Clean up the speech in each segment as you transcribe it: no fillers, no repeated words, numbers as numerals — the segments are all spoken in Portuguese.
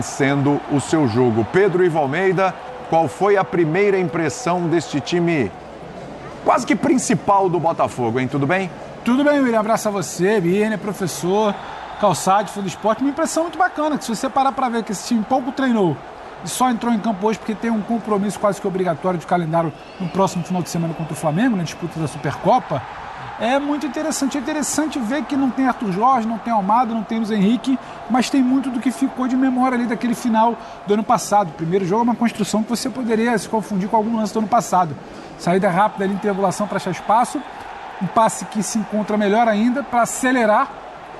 sendo o seu jogo. Pedro Ivo Almeida, qual foi a primeira impressão deste time quase que principal do Botafogo, hein? Tudo bem? Tudo bem, William. Abraço a você, Birner, professor, Calçade, Fã do Esporte. Uma impressão muito bacana, que se você parar para ver que esse time pouco treinou e só entrou em campo hoje porque tem um compromisso quase que obrigatório de calendário no próximo final de semana contra o Flamengo, na disputa da Supercopa, é muito interessante. É interessante ver que não tem Arthur Jorge, não tem Almada, não tem Luiz Henrique, mas tem muito do que ficou de memória ali daquele final do ano passado. O primeiro jogo é uma construção que você poderia se confundir com algum lance do ano passado. Saída rápida ali em triangulação para achar espaço, um passe que se encontra melhor ainda para acelerar,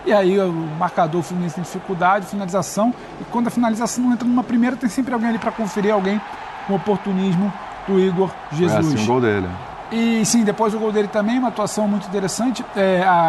e aí o marcador Fluminense tem dificuldade, finalização, e quando a finalização não entra numa primeira, tem sempre alguém ali para conferir, alguém com oportunismo do Igor Jesus. É assim o gol dele. E sim, depois o gol dele também, uma atuação muito interessante.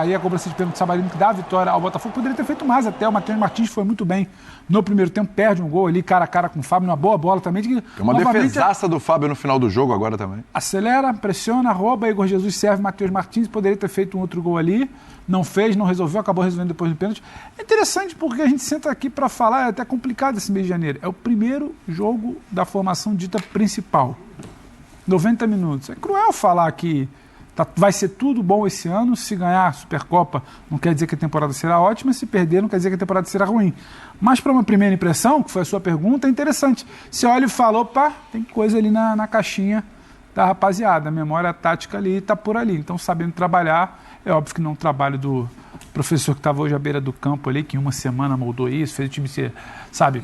Aí a cobrança de pênalti do Savarino que dá a vitória ao Botafogo. Poderia ter feito mais até. O Matheus Martins foi muito bem no primeiro tempo, perde um gol ali cara a cara com o Fábio, uma boa bola também. Tem uma defesaça do Fábio no final do jogo agora também. Acelera, pressiona, rouba, Igor Jesus serve, Matheus Martins. Poderia ter feito um outro gol ali. Não fez, não resolveu, acabou resolvendo depois do pênalti. É interessante porque a gente senta aqui para falar, é até complicado esse mês de janeiro. É o primeiro jogo da formação dita principal. 90 minutos. É cruel falar que vai ser tudo bom esse ano. Se ganhar a Supercopa, não quer dizer que a temporada será ótima. Se perder, não quer dizer que a temporada será ruim. Mas para uma primeira impressão, que foi a sua pergunta, é interessante. Você olha e fala, opa, tem coisa ali na caixinha da rapaziada. A memória tática ali está por ali. Então, sabendo trabalhar, é óbvio que não é um trabalho do professor que estava hoje à beira do campo ali, que em uma semana moldou isso, fez o time ser, sabe,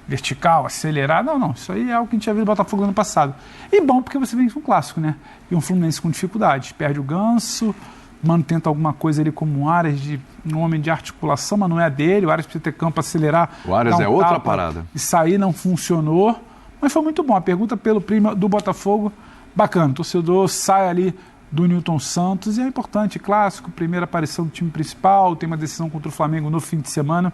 vertical, acelerar. Não. Isso aí é algo que a gente já viu no Botafogo no ano passado. E bom, porque você vem com um clássico, né? E um Fluminense com dificuldades. Perde o Ganso, Mano tenta alguma coisa ali como um Aras, um homem de articulação, mas não é a dele. O Aras precisa ter campo para acelerar. O Aras é outra parada. E sair não funcionou. Mas foi muito bom. A pergunta pelo primo do Botafogo, bacana. O torcedor sai ali do Newton Santos e é importante. Clássico, primeira aparição do time principal, tem uma decisão contra o Flamengo no fim de semana.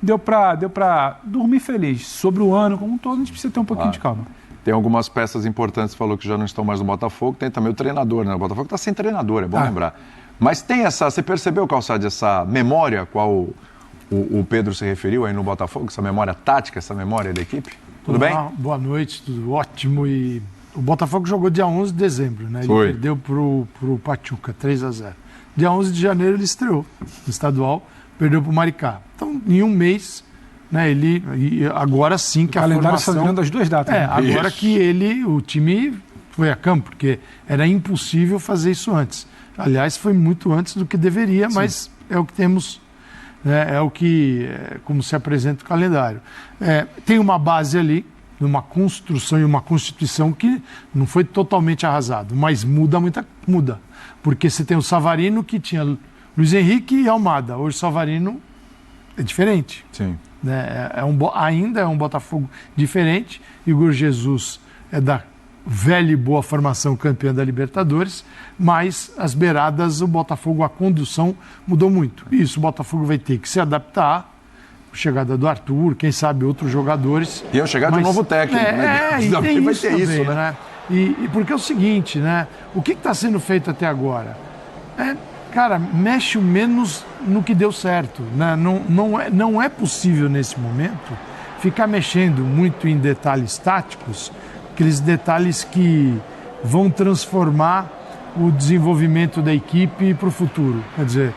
Deu para dormir feliz. Sobre o ano como um todo, a gente precisa ter um pouquinho de calma. Tem algumas peças importantes, falou que já não estão mais no Botafogo. Tem também o treinador, né? O Botafogo está sem treinador, é bom lembrar. Mas tem essa, você percebeu, Calçade, essa memória a qual o Pedro se referiu aí no Botafogo? Essa memória tática, essa memória da equipe? Tudo bem? Boa noite, tudo ótimo. E o Botafogo jogou dia 11 de dezembro, né? Ele perdeu pro Pachuca, 3-0. Dia 11 de janeiro ele estreou no estadual, perdeu pro Maricá. Então, em um mês, né, agora sim que a formação... calendário das duas datas. Agora que o time foi a campo, porque era impossível fazer isso antes. Aliás, foi muito antes do que deveria, sim, mas é o que temos, né, como se apresenta o calendário. Tem uma base ali, uma construção e uma constituição que não foi totalmente arrasado, mas muda. Porque você tem o Savarino, que tinha Luiz Henrique e Almada. Hoje o Savarino é diferente. Sim. Né? Ainda é um Botafogo diferente. Igor Jesus é da velha e boa formação campeã da Libertadores, mas as beiradas, o Botafogo, a condução mudou muito. Isso, o Botafogo vai ter que se adaptar. Chegada do Arthur, quem sabe outros jogadores. E eu chegar de um novo técnico, né? E tem vai isso ter também, isso, né? E porque é o seguinte, né? O que está sendo feito até agora? Cara, mexe o menos no que deu certo, né? Não é possível, nesse momento, ficar mexendo muito em detalhes táticos, aqueles detalhes que vão transformar o desenvolvimento da equipe para o futuro. Quer dizer,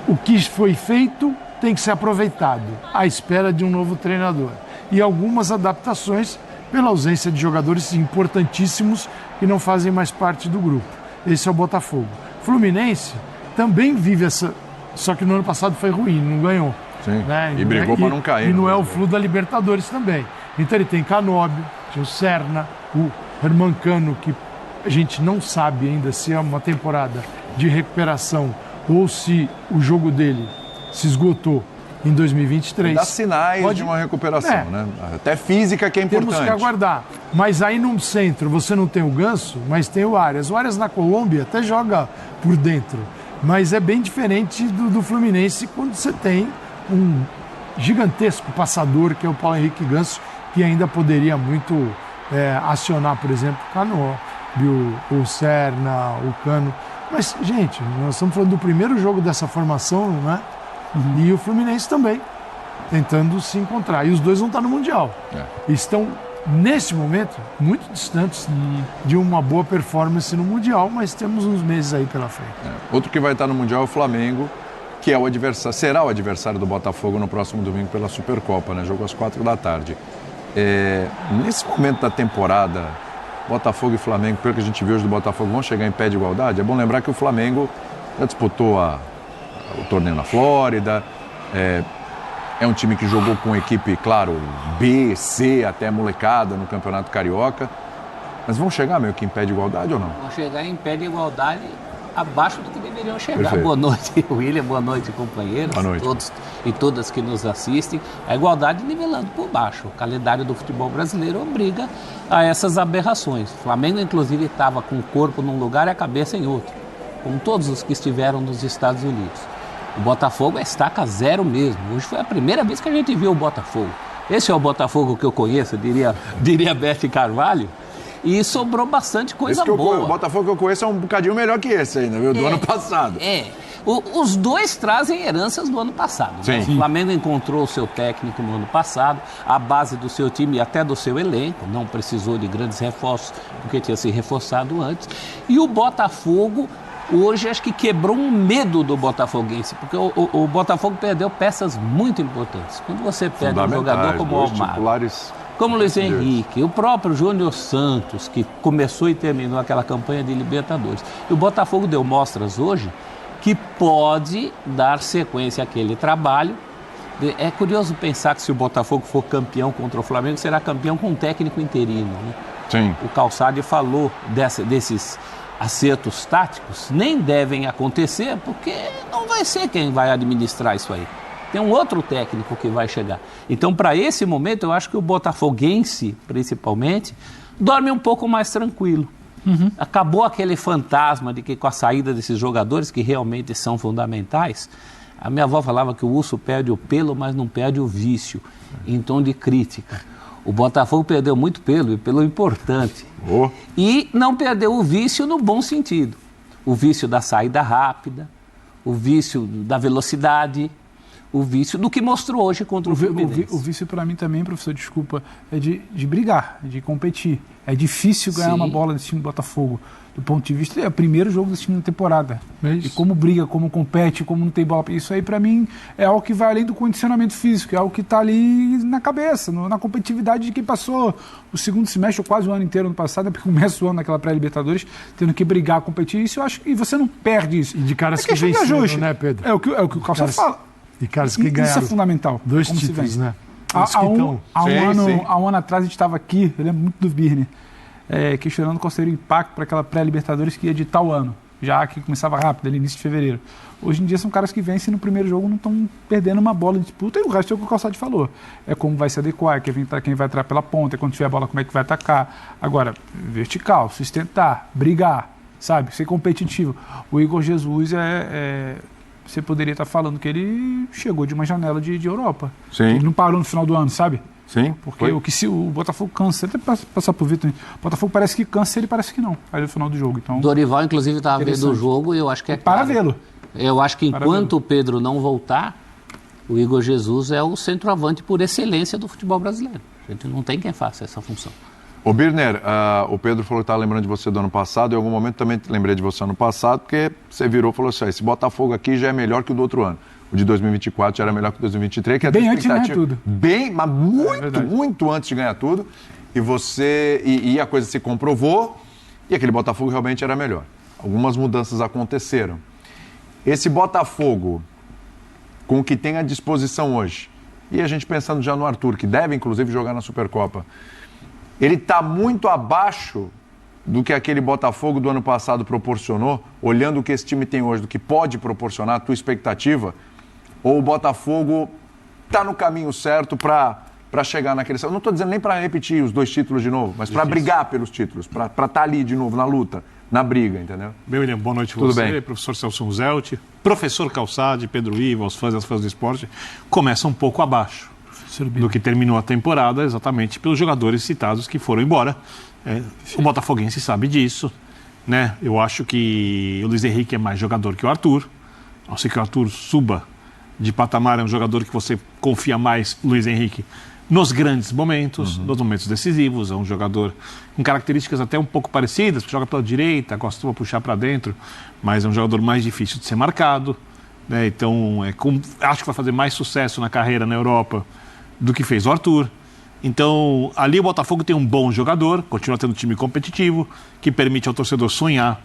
o que foi feito tem que ser aproveitado à espera de um novo treinador. E algumas adaptações pela ausência de jogadores importantíssimos que não fazem mais parte do grupo. Esse é o Botafogo. Fluminense também vive essa... Só que no ano passado foi ruim, não ganhou. Sim, né? E brigou para não cair. E não é o Flu da Libertadores também. Então ele tem Canóbio, tinha o Serna, o Hermancano, que a gente não sabe ainda se é uma temporada de recuperação ou se o jogo dele se esgotou em 2023. Dá sinais de uma recuperação, né? Até física, que é importante. Temos que aguardar. Mas aí no centro você não tem o Ganso, mas tem o Arias. O Arias na Colômbia até joga por dentro. Mas é bem diferente do Fluminense quando você tem um gigantesco passador, que é o Paulo Henrique Ganso, que ainda poderia muito acionar, por exemplo, o Canóbio, o Serna, o Cano. Mas, gente, nós estamos falando do primeiro jogo dessa formação, né? E o Fluminense também. tentando se encontrar. E os dois vão estar no Mundial. Estão, neste momento, muito distantes de uma boa performance no Mundial, mas temos uns meses aí pela frente. Outro que vai estar no Mundial é o Flamengo, que é será o adversário do Botafogo no próximo domingo pela Supercopa, né? Jogo às 4h. Nesse momento da temporada, Botafogo e Flamengo, pelo que a gente viu hoje do Botafogo, vão chegar em pé de igualdade. É bom lembrar que o Flamengo já disputou o torneio na Flórida, é um time que jogou com equipe, claro, B, C, até molecada no Campeonato Carioca. Mas vão chegar meio que em pé de igualdade ou não? Vão chegar em pé de igualdade abaixo do que deveriam chegar. Perfeito. Boa noite, William, boa noite, companheiros. Boa noite. Todos e todas que nos assistem. A igualdade nivelando por baixo. O calendário do futebol brasileiro obriga a essas aberrações. O Flamengo, inclusive, estava com o corpo num lugar e a cabeça em outro, como todos os que estiveram nos Estados Unidos. O Botafogo é estaca zero mesmo. Hoje foi a primeira vez que a gente viu o Botafogo. Esse é o Botafogo que eu conheço, diria Beth Carvalho. E sobrou bastante coisa boa. O Botafogo que eu conheço é um bocadinho melhor que esse ainda, viu? Do ano passado. Os dois trazem heranças do ano passado. Sim. Né? O Flamengo encontrou o seu técnico no ano passado, a base do seu time e até do seu elenco. Não precisou de grandes reforços, porque tinha se reforçado antes. E o Botafogo, hoje, acho que quebrou um medo do botafoguense, porque o Botafogo perdeu peças muito importantes. Quando você perde um jogador como o Almar, como o Luiz Henrique, o próprio Júnior Santos, que começou e terminou aquela campanha de Libertadores. E o Botafogo deu mostras hoje que pode dar sequência àquele trabalho. É curioso pensar que se o Botafogo for campeão contra o Flamengo, será campeão com um técnico interino. Né? Sim. O Calçade falou desses acertos táticos, nem devem acontecer, porque não vai ser quem vai administrar isso aí. Tem um outro técnico que vai chegar. Então, para esse momento, eu acho que o botafoguense, principalmente, dorme um pouco mais tranquilo. Acabou aquele fantasma de que com a saída desses jogadores, que realmente são fundamentais, a minha avó falava que o urso perde o pelo, mas não perde o vício, em tom de crítica. O Botafogo perdeu muito pelo, e pelo importante. E não perdeu o vício no bom sentido. O vício da saída rápida, o vício da velocidade, o vício do que mostrou hoje contra o Fluminense. O vício para mim também, professor, desculpa, é de brigar, de competir. É difícil ganhar uma bola desse time do Botafogo. Do ponto de vista, é o primeiro jogo desse time na temporada. E como briga, como compete, como não tem bola. Isso aí, para mim, é algo que vai além do condicionamento físico, é algo que está ali na cabeça, na competitividade de quem passou o segundo semestre, ou quase o ano inteiro no passado, porque começa o ano naquela pré-Libertadores, tendo que brigar, competir. Isso eu acho que você não perde isso. E de caras que venceram, né, Pedro? É o que o Calçado fala. E caras que ganharam. Isso é fundamental. 2 títulos, né? Há um ano atrás a gente estava aqui, eu lembro muito do Birne, questionando qual seria o impacto para aquela pré-Libertadores que ia de tal ano, já que começava rápido, ali início de fevereiro. Hoje em dia são caras que vencem no primeiro jogo, não estão perdendo uma bola de disputa, e o resto é o que o Calçado falou. É como vai se adequar, quem vai entrar pela ponta, quando tiver a bola, como é que vai atacar. Agora, vertical, sustentar, brigar, sabe, ser competitivo. O Igor Jesus você poderia estar falando que ele chegou de uma janela de Europa. Sim. Ele não parou no final do ano, sabe? Sim. Porque o Botafogo cansa. Até passar por Vitor. O Botafogo parece que cansa, ele parece que não. Aí no final do jogo. Então, Dorival, inclusive, estava vendo o jogo e eu acho que para vê-lo. Eu acho que enquanto o Pedro não voltar, o Igor Jesus é o centroavante por excelência do futebol brasileiro. A gente não tem quem faça essa função. Ô Birner, o Pedro falou que estava lembrando de você do ano passado, e em algum momento também lembrei de você ano passado, porque você virou e falou assim, esse Botafogo aqui já é melhor que o do outro ano. O de 2024 já era melhor que o de 2023, que é bem antes de ganhar tudo. Mas muito antes de ganhar tudo. E a coisa se comprovou, e aquele Botafogo realmente era melhor. Algumas mudanças aconteceram. Esse Botafogo, com o que tem à disposição hoje, e a gente pensando já no Arthur, que deve inclusive jogar na Supercopa, ele está muito abaixo do que aquele Botafogo do ano passado proporcionou, olhando o que esse time tem hoje, do que pode proporcionar, a tua expectativa, ou o Botafogo está no caminho certo para chegar naquele... Eu não estou dizendo nem para repetir os 2 títulos de novo, mas para brigar pelos títulos, para estar ali de novo na luta, na briga, entendeu? Meu William, boa noite a Tudo você, bem. professor Celso Zelt, professor Calçade, Pedro Iva, os fãs e as fãs do esporte, começa um pouco abaixo do que terminou a temporada, exatamente pelos jogadores citados que foram embora. O botafoguense sabe disso, né? Eu acho que o Luiz Henrique é mais jogador que o Arthur. Ao ser que o Arthur suba de patamar, é um jogador que você confia mais, Luiz Henrique, nos grandes momentos, nos momentos decisivos. É um jogador com características até um pouco parecidas, joga pela direita, costuma puxar para dentro, mas é um jogador mais difícil de ser marcado, né? Então, acho que vai fazer mais sucesso na carreira na Europa do que fez o Arthur. Então, ali o Botafogo tem um bom jogador, continua tendo um time competitivo, que permite ao torcedor sonhar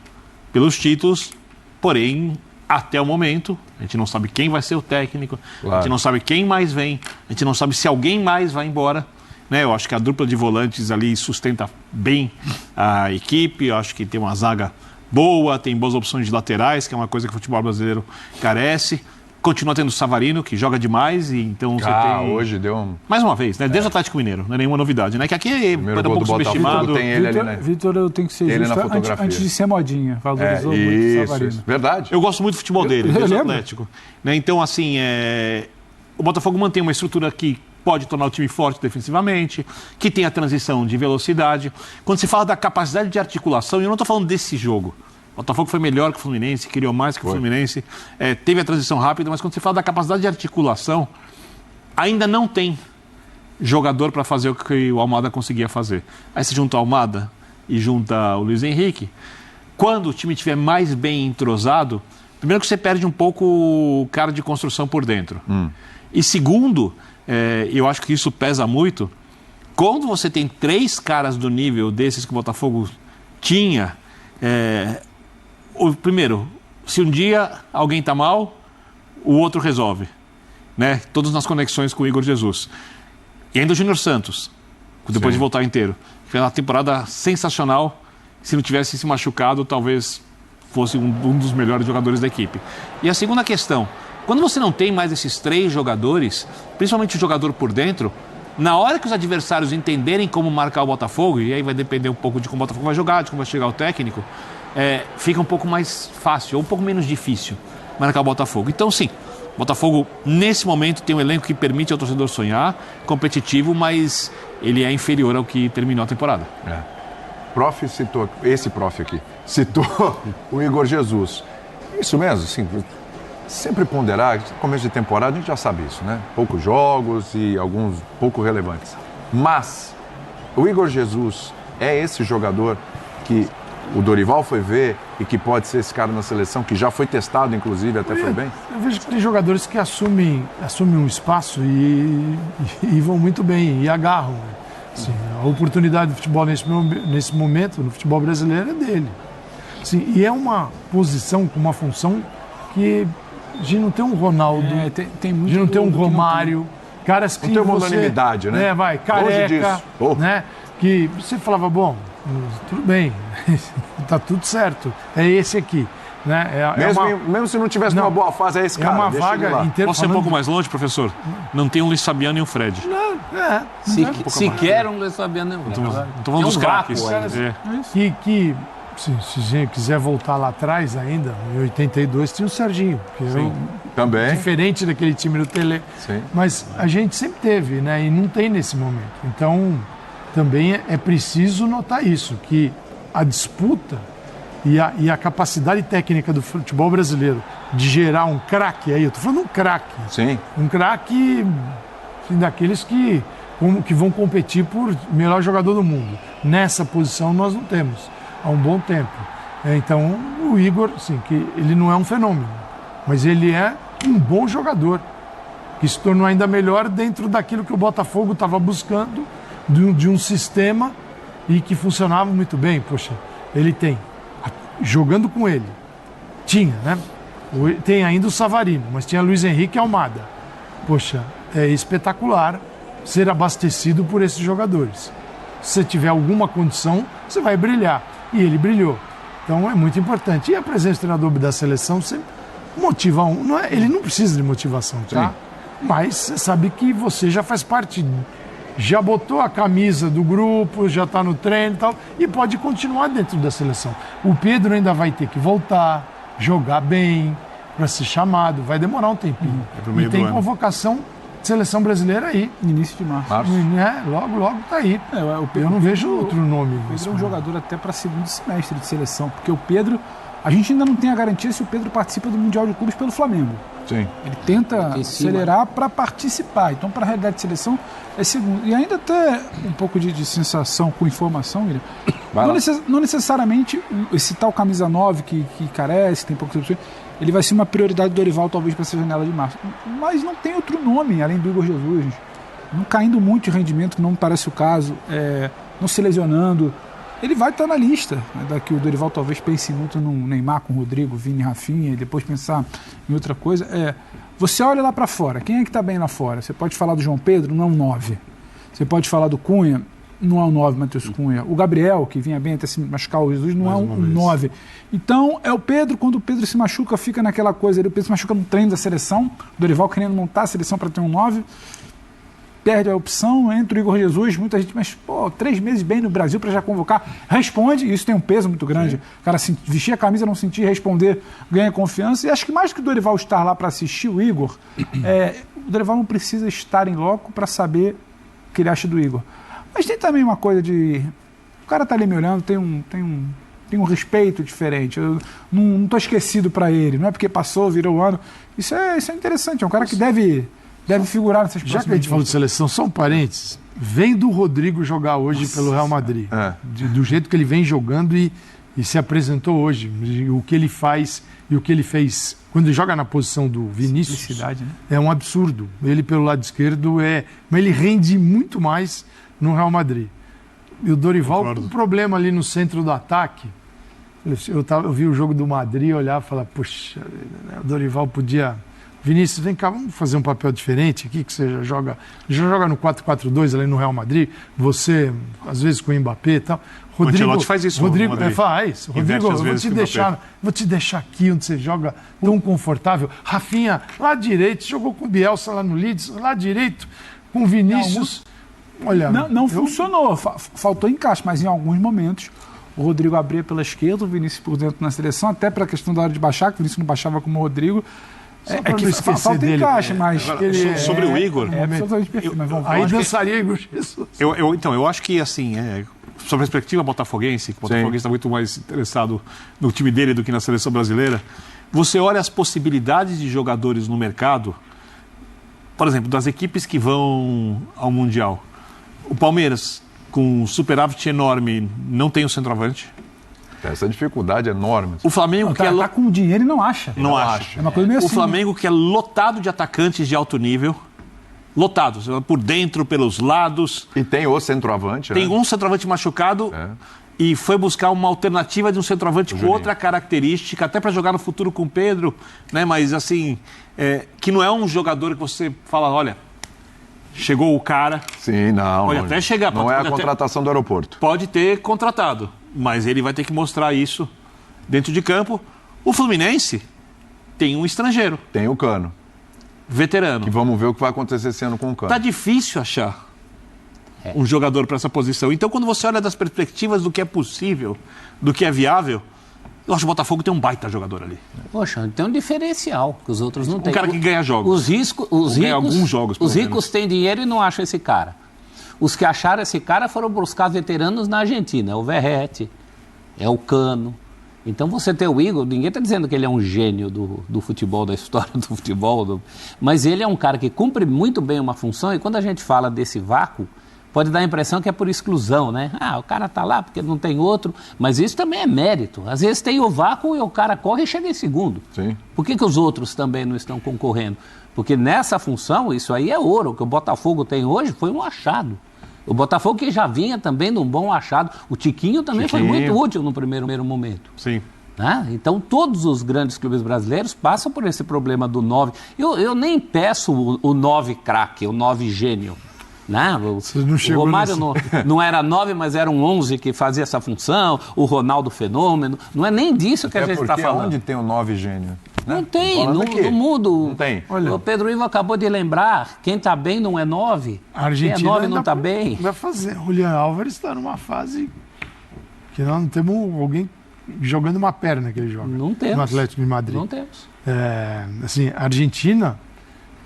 pelos títulos, porém, até o momento, a gente não sabe quem vai ser o técnico, claro. A gente não sabe quem mais vem, a gente não sabe se alguém mais vai embora, né? Eu acho que a dupla de volantes ali sustenta bem a equipe, eu acho que tem uma zaga boa, tem boas opções de laterais, que é uma coisa que o futebol brasileiro carece. Continua tendo o Savarino, que joga demais, e então você tem... hoje deu um... Mais uma vez, né? Desde o Atlético Mineiro, não é nenhuma novidade, né? Que aqui é um pouco subestimado. Tem ele ali, né? Vitor, eu tenho que ser ele justo, antes de ser modinha, valorizou muito o Savarino. Isso, verdade. Eu gosto muito do futebol dele, desde o Atlético. Né? Então, assim, o Botafogo mantém uma estrutura que pode tornar o time forte defensivamente, que tem a transição de velocidade. Quando se fala da capacidade de articulação, eu não estou falando desse jogo. O Botafogo foi melhor que o Fluminense, criou mais que o Fluminense, teve a transição rápida, mas quando se fala da capacidade de articulação, ainda não tem jogador para fazer o que o Almada conseguia fazer. Aí se junta o Almada e junta o Luiz Henrique. Quando o time estiver mais bem entrosado, primeiro que você perde um pouco o cara de construção por dentro. E segundo, eu acho que isso pesa muito, quando você tem 3 caras do nível desses que o Botafogo tinha... Primeiro, se um dia alguém está mal, o outro resolve, né? Todas nas conexões com o Igor Jesus. E ainda o Júnior Santos, depois de voltar inteiro. Foi uma temporada sensacional. Se não tivesse se machucado, talvez fosse um dos melhores jogadores da equipe. E a segunda questão, quando você não tem mais esses 3 jogadores, principalmente o jogador por dentro, na hora que os adversários entenderem como marcar o Botafogo, e aí vai depender um pouco de como o Botafogo vai jogar, de como vai chegar o técnico, fica um pouco mais fácil, ou um pouco menos difícil marcar o Botafogo. Então, sim, o Botafogo, nesse momento, tem um elenco que permite ao torcedor sonhar, competitivo, mas ele é inferior ao que terminou a temporada. Esse prof aqui, citou o Igor Jesus. Isso mesmo, assim, sempre ponderar, começo de temporada, a gente já sabe isso, né? Poucos jogos e alguns pouco relevantes. Mas o Igor Jesus é esse jogador que o Dorival foi ver e que pode ser esse cara na seleção, que já foi testado, inclusive, até foi bem? Eu vejo que tem jogadores que assumem um espaço e vão muito bem, e agarram. Assim, a oportunidade do futebol nesse momento, no futebol brasileiro, é dele. Assim, e é uma posição com uma função que a gente não tem um Ronaldo, a gente não tem um Romário, caras que não tem uma unanimidade, né? Careca, né? Que você falava, bom, tudo bem, tá tudo certo, é esse aqui. Né? Mesmo se não tivesse uma boa fase, é esse cara. É uma vaga inteira. Posso ser um pouco mais longe, professor? Não tem um Luiz Fabiano e um Fred. Sequer um Luiz Fabiano e um Fred. Estou falando dos craques. Que se quiser voltar lá atrás ainda, em 82 tinha o Serginho, que também diferente daquele time do Tele. Sim. Mas a gente sempre teve, né? E não tem nesse momento. Então, também é preciso notar isso, que a disputa e a capacidade técnica do futebol brasileiro de gerar um craque, aí eu estou falando um craque. Sim. Um craque daqueles que vão competir por melhor jogador do mundo. Nessa posição nós não temos há um bom tempo. Então o Igor, assim, que ele não é um fenômeno, mas ele é um bom jogador, que se tornou ainda melhor dentro daquilo que o Botafogo estava buscando, de um sistema e que funcionava muito bem. Poxa, ele tem, jogando com ele, tinha, né? Tem ainda o Savarino, mas tinha Luiz Henrique e Almada. Poxa, é espetacular ser abastecido por esses jogadores. Se você tiver alguma condição, você vai brilhar. E ele brilhou. Então é muito importante. E a presença do treinador da seleção sempre motiva ele não precisa de motivação, tá? Sim. Mas você sabe que você já faz parte, já botou a camisa do grupo, já está no treino e tal, e pode continuar dentro da seleção. O Pedro ainda vai ter que voltar, jogar bem, para ser chamado, vai demorar um tempinho. E tem convocação Seleção brasileira aí. Início de março. Logo tá aí. O Pedro, eu não vejo outro nome. O Pedro é um jogador até para segundo semestre de seleção, porque o Pedro, a gente ainda não tem a garantia se o Pedro participa do Mundial de Clubes pelo Flamengo. Sim. Ele tenta acelerar para participar. Então, para a realidade de seleção, é segundo. E ainda até um pouco de sensação com informação, William. Não necessariamente esse tal camisa 9 que carece, tem poucas opções, ele vai ser uma prioridade do Dorival, talvez, para essa janela de março. Mas não tem outro nome, além do Igor Jesus. Não caindo muito de rendimento, que não me parece o caso, não se lesionando. Ele vai estar na lista. Daqui o Dorival talvez pense muito no Neymar com o Rodrigo, Vini, Rafinha, e depois pensar em outra coisa. Você olha lá para fora, quem é que está bem lá fora? Você pode falar do João Pedro, não é um 9. Você pode falar do Cunha, não é um 9, Matheus Cunha. O Gabriel, que vinha bem até se machucar o Jesus, não é um 9. Então, é o Pedro, quando o Pedro se machuca, fica naquela coisa, o Pedro se machuca no treino da seleção, o Dorival querendo montar a seleção para ter um 9, perde a opção, entra o Igor Jesus, muita gente, mas 3 meses bem no Brasil para já convocar, responde, e isso tem um peso muito grande. Sim. O cara vestir a camisa, não sentir, responder, ganha confiança, e acho que mais que o Dorival estar lá para assistir o Igor, o Dorival não precisa estar em loco para saber o que ele acha do Igor. Mas tem também uma coisa de... O cara tá ali me olhando, tem um respeito diferente. Eu não tô esquecido para ele. Não é porque passou, virou o ano. Isso é interessante. É um cara que deve figurar nessas próximas... Já que a gente falou de seleção, só um parênteses. Vem do Rodrigo jogar hoje pelo Real Madrid. Do jeito que ele vem jogando e se apresentou hoje. O que ele faz e o que ele fez quando ele joga na posição do Vinícius, né? É um absurdo. Ele pelo lado esquerdo mas ele rende muito mais no Real Madrid. E o Dorival com um problema ali no centro do ataque. Eu vi o jogo do Madrid, olhar e falar, puxa, o Dorival podia... Vinícius, vem cá, vamos fazer um papel diferente aqui, que você já joga no 4-4-2 ali no Real Madrid, você, às vezes com o Mbappé e tal. Rodrigo, o Ancelotti faz isso. Rodrigo faz. Rodrigo, vou te deixar aqui onde você joga tão confortável. Rafinha, lá direito, jogou com o Bielsa lá no Leeds, lá direito, com o Vinícius. Olha, não funcionou, faltou encaixe, mas em alguns momentos o Rodrigo abria pela esquerda, o Vinícius por dentro na seleção, até para a questão da hora de baixar, que o Vinícius não baixava como o Rodrigo. Que falta encaixe, mas... Agora, sobre o Igor... absolutamente perfeito, mas vamos aí dançaria Igor Jesus. Eu acho que, assim, sobre a perspectiva botafoguense, que o botafoguense está muito mais interessado no time dele do que na seleção brasileira, você olha as possibilidades de jogadores no mercado, por exemplo, das equipes que vão ao Mundial. O Palmeiras, com um superávit enorme, não tem o centroavante. Essa dificuldade é enorme. O Flamengo que tá com dinheiro e não acha. Não acha. É uma coisa meio o assim. Flamengo que é lotado de atacantes de alto nível. Lotados, por dentro, pelos lados. E tem o centroavante, Tem um centroavante machucado e foi buscar uma alternativa de um centroavante com outra característica, até para jogar no futuro com o Pedro, né? Mas assim, que não é um jogador que você fala, olha, chegou o cara. Sim, não. Pode até chegar. Não é a contratação do aeroporto. Pode ter contratado, mas ele vai ter que mostrar isso dentro de campo. O Fluminense tem um estrangeiro. Tem o Cano. Veterano. E vamos ver o que vai acontecer esse ano com o Cano. Tá difícil achar um jogador para essa posição. Então, quando você olha das perspectivas do que é possível, do que é viável, eu acho que o Botafogo tem um baita jogador ali. Poxa, tem um diferencial que os outros não têm. Um cara que ganha jogos. Ganha alguns jogos, os ricos têm dinheiro e não acham esse cara. Os que acharam esse cara foram buscar veteranos na Argentina. É o Verratti, é o Cano. Então você tem o Igor, ninguém está dizendo que ele é um gênio do futebol, da história do futebol, mas ele é um cara que cumpre muito bem uma função e quando a gente fala desse vácuo, pode dar a impressão que é por exclusão, né? O cara está lá porque não tem outro, mas isso também é mérito. Às vezes tem o vácuo e o cara corre e chega em segundo. Sim. Por que os outros também não estão concorrendo? Porque nessa função, isso aí é ouro. O que o Botafogo tem hoje foi um achado. O Botafogo que já vinha também de um bom achado. O Tiquinho também foi muito útil no primeiro momento. Sim. Então, todos os grandes clubes brasileiros passam por esse problema do 9. Eu nem peço o 9 craque, o 9 gênio. O Romário não era 9, mas era um 11 que fazia essa função. O Ronaldo fenômeno. Não é nem disso que a gente está falando. Onde tem o 9 gênio? Não tem, no mundo. Não tem. Olha, o Pedro Ivo acabou de lembrar, quem está bem não é 9. A Argentina quem é 9 não está bem. Vai fazer. O Julián Álvares está numa fase que nós não temos alguém jogando uma perna que ele joga. Não temos. No Atlético de Madrid. Não temos. A Argentina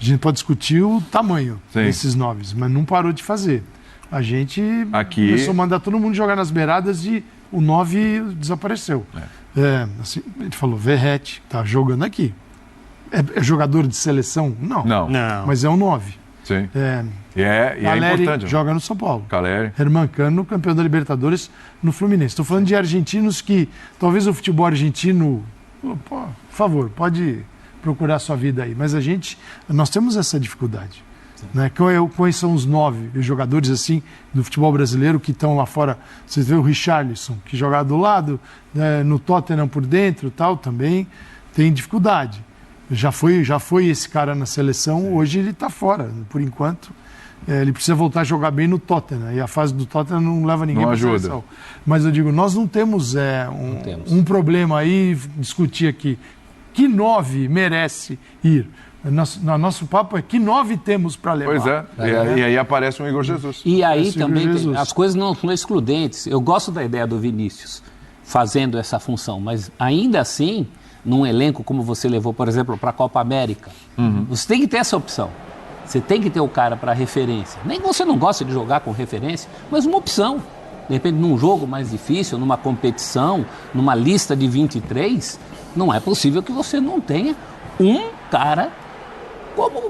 A gente pode discutir o tamanho Sim. desses 9, mas não parou de fazer. A gente começou a mandar todo mundo jogar nas beiradas e o 9 desapareceu. Assim, ele falou, Verratti tá jogando aqui. É jogador de seleção? Não. Não. Mas é um 9. Sim. E é Caleri importante. joga no São Paulo. Caleri. Herman Cano, campeão da Libertadores no Fluminense. Estou falando de argentinos que talvez o futebol argentino, por favor, pode procurar sua vida aí. Mas nós temos essa dificuldade. Né? Quais são os 9 jogadores assim do futebol brasileiro que estão lá fora? Você vê o Richarlison, que joga do lado, né, no Tottenham por dentro, tal, também tem dificuldade. Já foi esse cara na seleção, hoje ele está fora, por enquanto. Ele precisa voltar a jogar bem no Tottenham, e a fase do Tottenham não leva ninguém para a seleção. Mas eu digo, nós não temos um problema aí, discutir aqui. Que 9 merece ir? Nosso papo é que 9 temos para levar. Pois é. E aí aparece um Igor Jesus. E aí também as coisas não são excludentes. Eu gosto da ideia do Vinícius fazendo essa função, mas ainda assim, num elenco como você levou, por exemplo, para a Copa América, você tem que ter essa opção. Você tem que ter o cara para referência. Nem que você não gosta de jogar com referência, mas uma opção. De repente, num jogo mais difícil, numa competição, numa lista de 23, não é possível que você não tenha um cara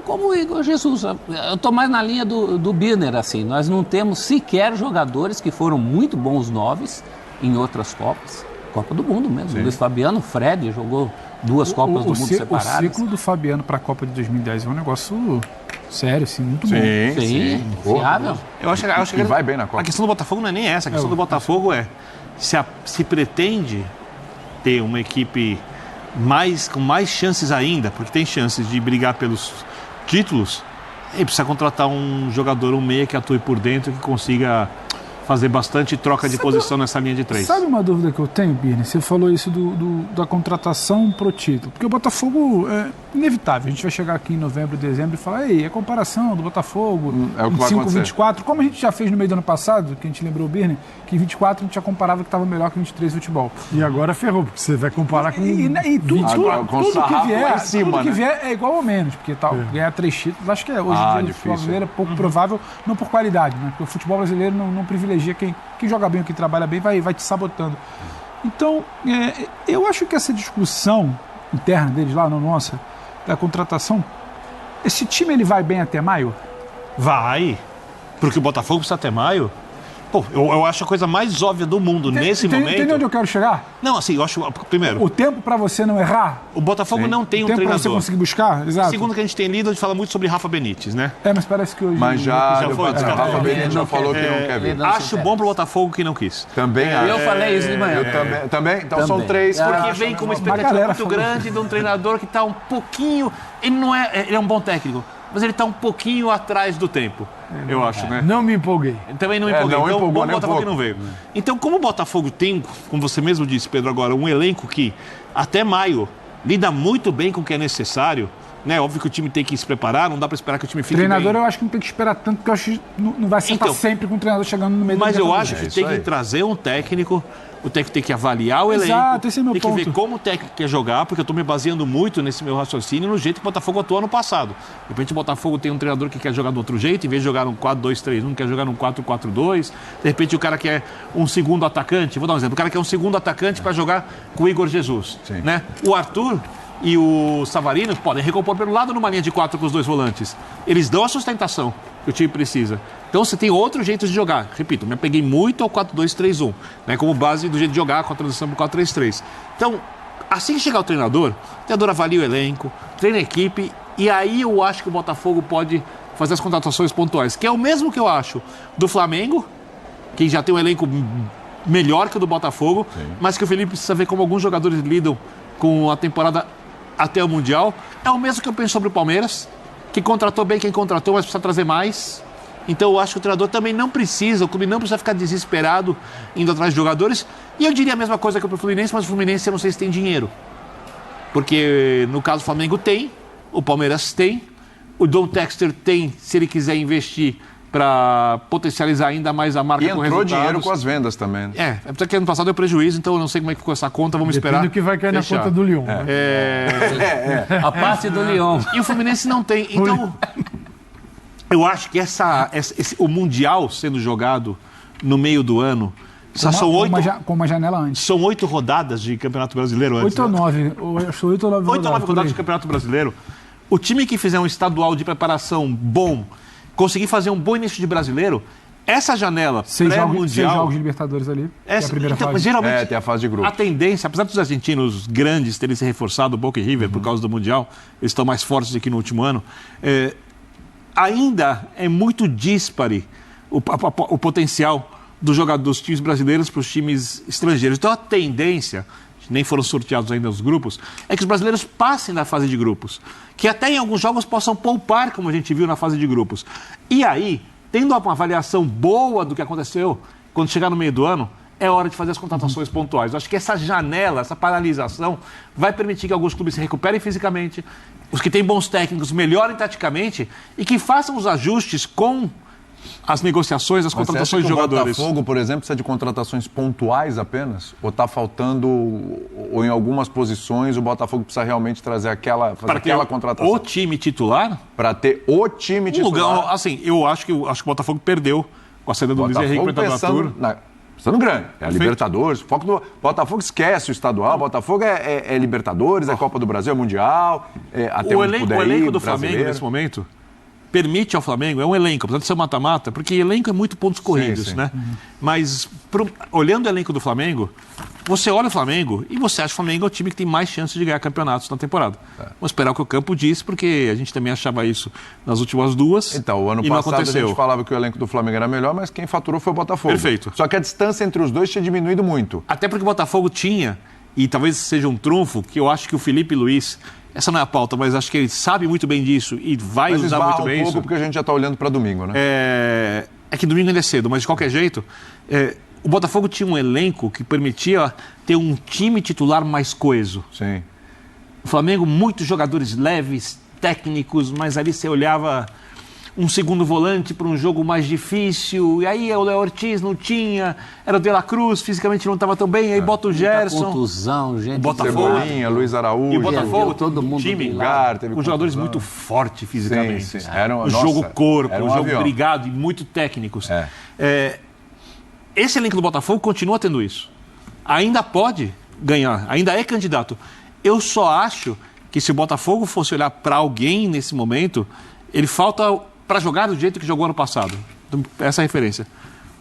como o Igor Jesus. Eu estou mais na linha do Birner, assim. Nós não temos sequer jogadores que foram muito bons 9s em outras Copas. Copa do Mundo mesmo. Luiz Fabiano, Fred jogou 2 Copas do Mundo separadas. O ciclo do Fabiano para a Copa de 2010 é um negócio sério, assim, muito bom. Sim. Fiável. Eu acho que vai bem na Copa. A questão do Botafogo não é nem essa. A questão do Botafogo é se pretende ter uma equipe com mais chances ainda, porque tem chances de brigar pelos títulos, ele precisa contratar um jogador, um meia que atue por dentro, que consiga fazer bastante troca de posição nessa linha de 3. Sabe uma dúvida que eu tenho, Birne? Você falou isso da contratação pro título. Porque o Botafogo é inevitável. A gente vai chegar aqui em novembro, dezembro e falar, a comparação do Botafogo, é o que 25, vai 24, como a gente já fez no meio do ano passado, que a gente lembrou, Birne, que em 24 a gente já comparava que estava melhor que 23 futebol. E agora ferrou, porque você vai comparar com tudo que vier é igual ou menos, porque ganhar 3 títulos, acho que hoje em dia no futebol brasileiro é pouco provável, não por qualidade, né? Porque o futebol brasileiro não privilegia quem joga bem ou quem trabalha bem, vai te sabotando. Então, eu acho que essa discussão interna deles lá, nossa, da contratação, esse time ele vai bem até maio? Vai, porque o Botafogo precisa até maio. Pô, eu acho a coisa mais óbvia do mundo nesse momento. Entendeu onde eu quero chegar? Não, assim, eu acho, primeiro, O tempo para você não errar? o Botafogo não tem um O tempo para treinador. você conseguir buscar? Exato. Segundo que a gente tem lido, a gente fala muito sobre Rafa Benítez, né? Mas parece que hoje... Mas já foi descartado. Rafa Benítez já falou que não quer vir. Acho bom pro Botafogo que não quis. Também Eu falei isso de manhã. Também? Então são 3. Porque vem com uma expectativa muito grande de um treinador que está um pouquinho... Ele é um bom técnico, mas ele está um pouquinho atrás do tempo, eu acho, né? Não me empolguei. Também não empolguei. Não então, empolgou o nem um Botafogo que pouco. não veio. Então, como o Botafogo tem, como você mesmo disse, Pedro, agora, um elenco que até maio lida muito bem com o que é necessário, né? Óbvio que o time tem que se preparar, não dá para esperar que o time fique Treinador bem. eu acho que não tem que esperar tanto, porque eu acho que não vai ser Então, sempre com o treinador chegando no meio Mas da eu Libertadores. acho que tem que trazer um técnico, o técnico tem que avaliar o elenco, Exato, esse é meu tem que ponto. ver como o técnico quer jogar, porque eu estou me baseando muito nesse meu raciocínio no jeito que o Botafogo atuou no passado. De repente o Botafogo tem um treinador que quer jogar do outro jeito, em vez de jogar num 4-2-3-1, quer jogar num 4-4-2. De repente o cara quer um segundo atacante, vou dar um exemplo, o cara quer um segundo atacante para jogar com o Igor Jesus. Né? O Arthur e o Savarino podem recompor pelo lado numa linha de 4 com os 2 volantes. Eles dão a sustentação que o time precisa. Então você tem outro jeito de jogar. Repito, me apeguei muito ao 4-2-3-1, né, como base do jeito de jogar com a transição para o 4-3-3. Então, assim que chegar o treinador avalia o elenco, treina a equipe, e aí eu acho que o Botafogo pode fazer as contratações pontuais, que é o mesmo que eu acho do Flamengo, que já tem um elenco melhor que o do Botafogo, mas que o Felipe precisa ver como alguns jogadores lidam com a temporada até o Mundial. É o mesmo que eu penso sobre o Palmeiras, que contratou bem quem contratou, mas precisa trazer mais. Então eu acho que o treinador também não precisa, o clube não precisa ficar desesperado indo atrás de jogadores. E eu diria a mesma coisa que para o Fluminense, mas o Fluminense eu não sei se tem dinheiro. Porque no caso do Flamengo tem, o Palmeiras tem, o Don Textor tem, se ele quiser investir, para potencializar ainda mais a marca E com entrou resultados. dinheiro com as vendas também. Né? É porque ano passado deu prejuízo, então eu não sei como é que ficou essa conta, vamos esperar. Depende do que vai cair fechar. na conta do Lyon. A parte do Lyon. E o Fluminense não tem. Então, eu acho que o Mundial sendo jogado no meio do ano, Com uma janela antes. são 8 rodadas de Campeonato Brasileiro antes. 8 ou 9. Acho 8 ou 9 8 ou 9 por rodadas aí. de Campeonato Brasileiro. O time que fizer um estadual de preparação bom, conseguir fazer um bom início de brasileiro, essa janela 6 jogos pré-mundial... de Libertadores ali. Que é a primeira então, fase. geralmente, Tem a fase de grupo. a tendência, apesar dos argentinos grandes terem se reforçado, Boca e River, por causa do Mundial, eles estão mais fortes do que no último ano, ainda é muito díspare o potencial dos times brasileiros para os times estrangeiros. Então a tendência, nem foram sorteados ainda os grupos, é que os brasileiros passem da fase de grupos. Que até em alguns jogos possam poupar, como a gente viu na fase de grupos. E aí, tendo uma avaliação boa do que aconteceu, quando chegar no meio do ano, é hora de fazer as contratações pontuais. Eu acho que essa janela, essa paralisação, vai permitir que alguns clubes se recuperem fisicamente, os que têm bons técnicos melhorem taticamente e que façam os ajustes com as negociações, as Mas contratações você de acha que jogadores. O Botafogo, por exemplo, precisa de contratações pontuais apenas? Ou está faltando, ou em algumas posições, o Botafogo precisa realmente trazer aquela contratação? O time titular? Para ter o time titular. Lugar, assim, eu acho que o Botafogo perdeu com a saída do Luiz Henrique para a Tour. Pensando grande. É a Libertadores. O foco do Botafogo esquece o estadual. Botafogo é Libertadores, é Copa do Brasil, é Mundial. Até O onde puder elenco ir, do Flamengo, brasileiro. nesse momento, permite ao Flamengo, é um elenco, apesar de ser mata-mata, porque elenco é muito pontos corridos, sim. né? Mas, olhando o elenco do Flamengo, você olha o Flamengo e você acha que o Flamengo é o time que tem mais chances de ganhar campeonatos na temporada. Vamos esperar o que o campo diz, porque a gente também achava isso nas últimas duas. Então, o ano e não passado a aconteceu. gente falava que o elenco do Flamengo era melhor, mas quem faturou foi o Botafogo. Perfeito. Só que a distância entre os dois tinha diminuído muito. Até porque o Botafogo tinha, e talvez seja um trunfo, que eu acho que o Felipe Luiz, essa não é a pauta, mas acho que ele sabe muito bem disso e vai Mas usar esbarra muito bem um pouco isso. porque a gente já está olhando para domingo, né? É que domingo ainda é cedo, mas de qualquer jeito, o Botafogo tinha um elenco que permitia ter um time titular mais coeso. Sim. O Flamengo, muitos jogadores leves, técnicos, mas ali você olhava um segundo volante para um jogo mais difícil, e aí o Léo Ortiz não tinha, era o De La Cruz, fisicamente não estava tão bem, aí bota o Gerson. Contusão, gente. O Botafogo. Cebolinha, Luiz Araújo. E o Botafogo, todo mundo time do Gar, teve com jogadores confusão. muito fortes fisicamente. Sim. O jogo corpo, era o um jogo avião. brigado e muito técnicos. É. Esse elenco do Botafogo continua tendo isso. Ainda pode ganhar, ainda é candidato. Eu só acho que se o Botafogo fosse olhar para alguém nesse momento, ele falta para jogar do jeito que jogou ano passado. Então, essa é a referência.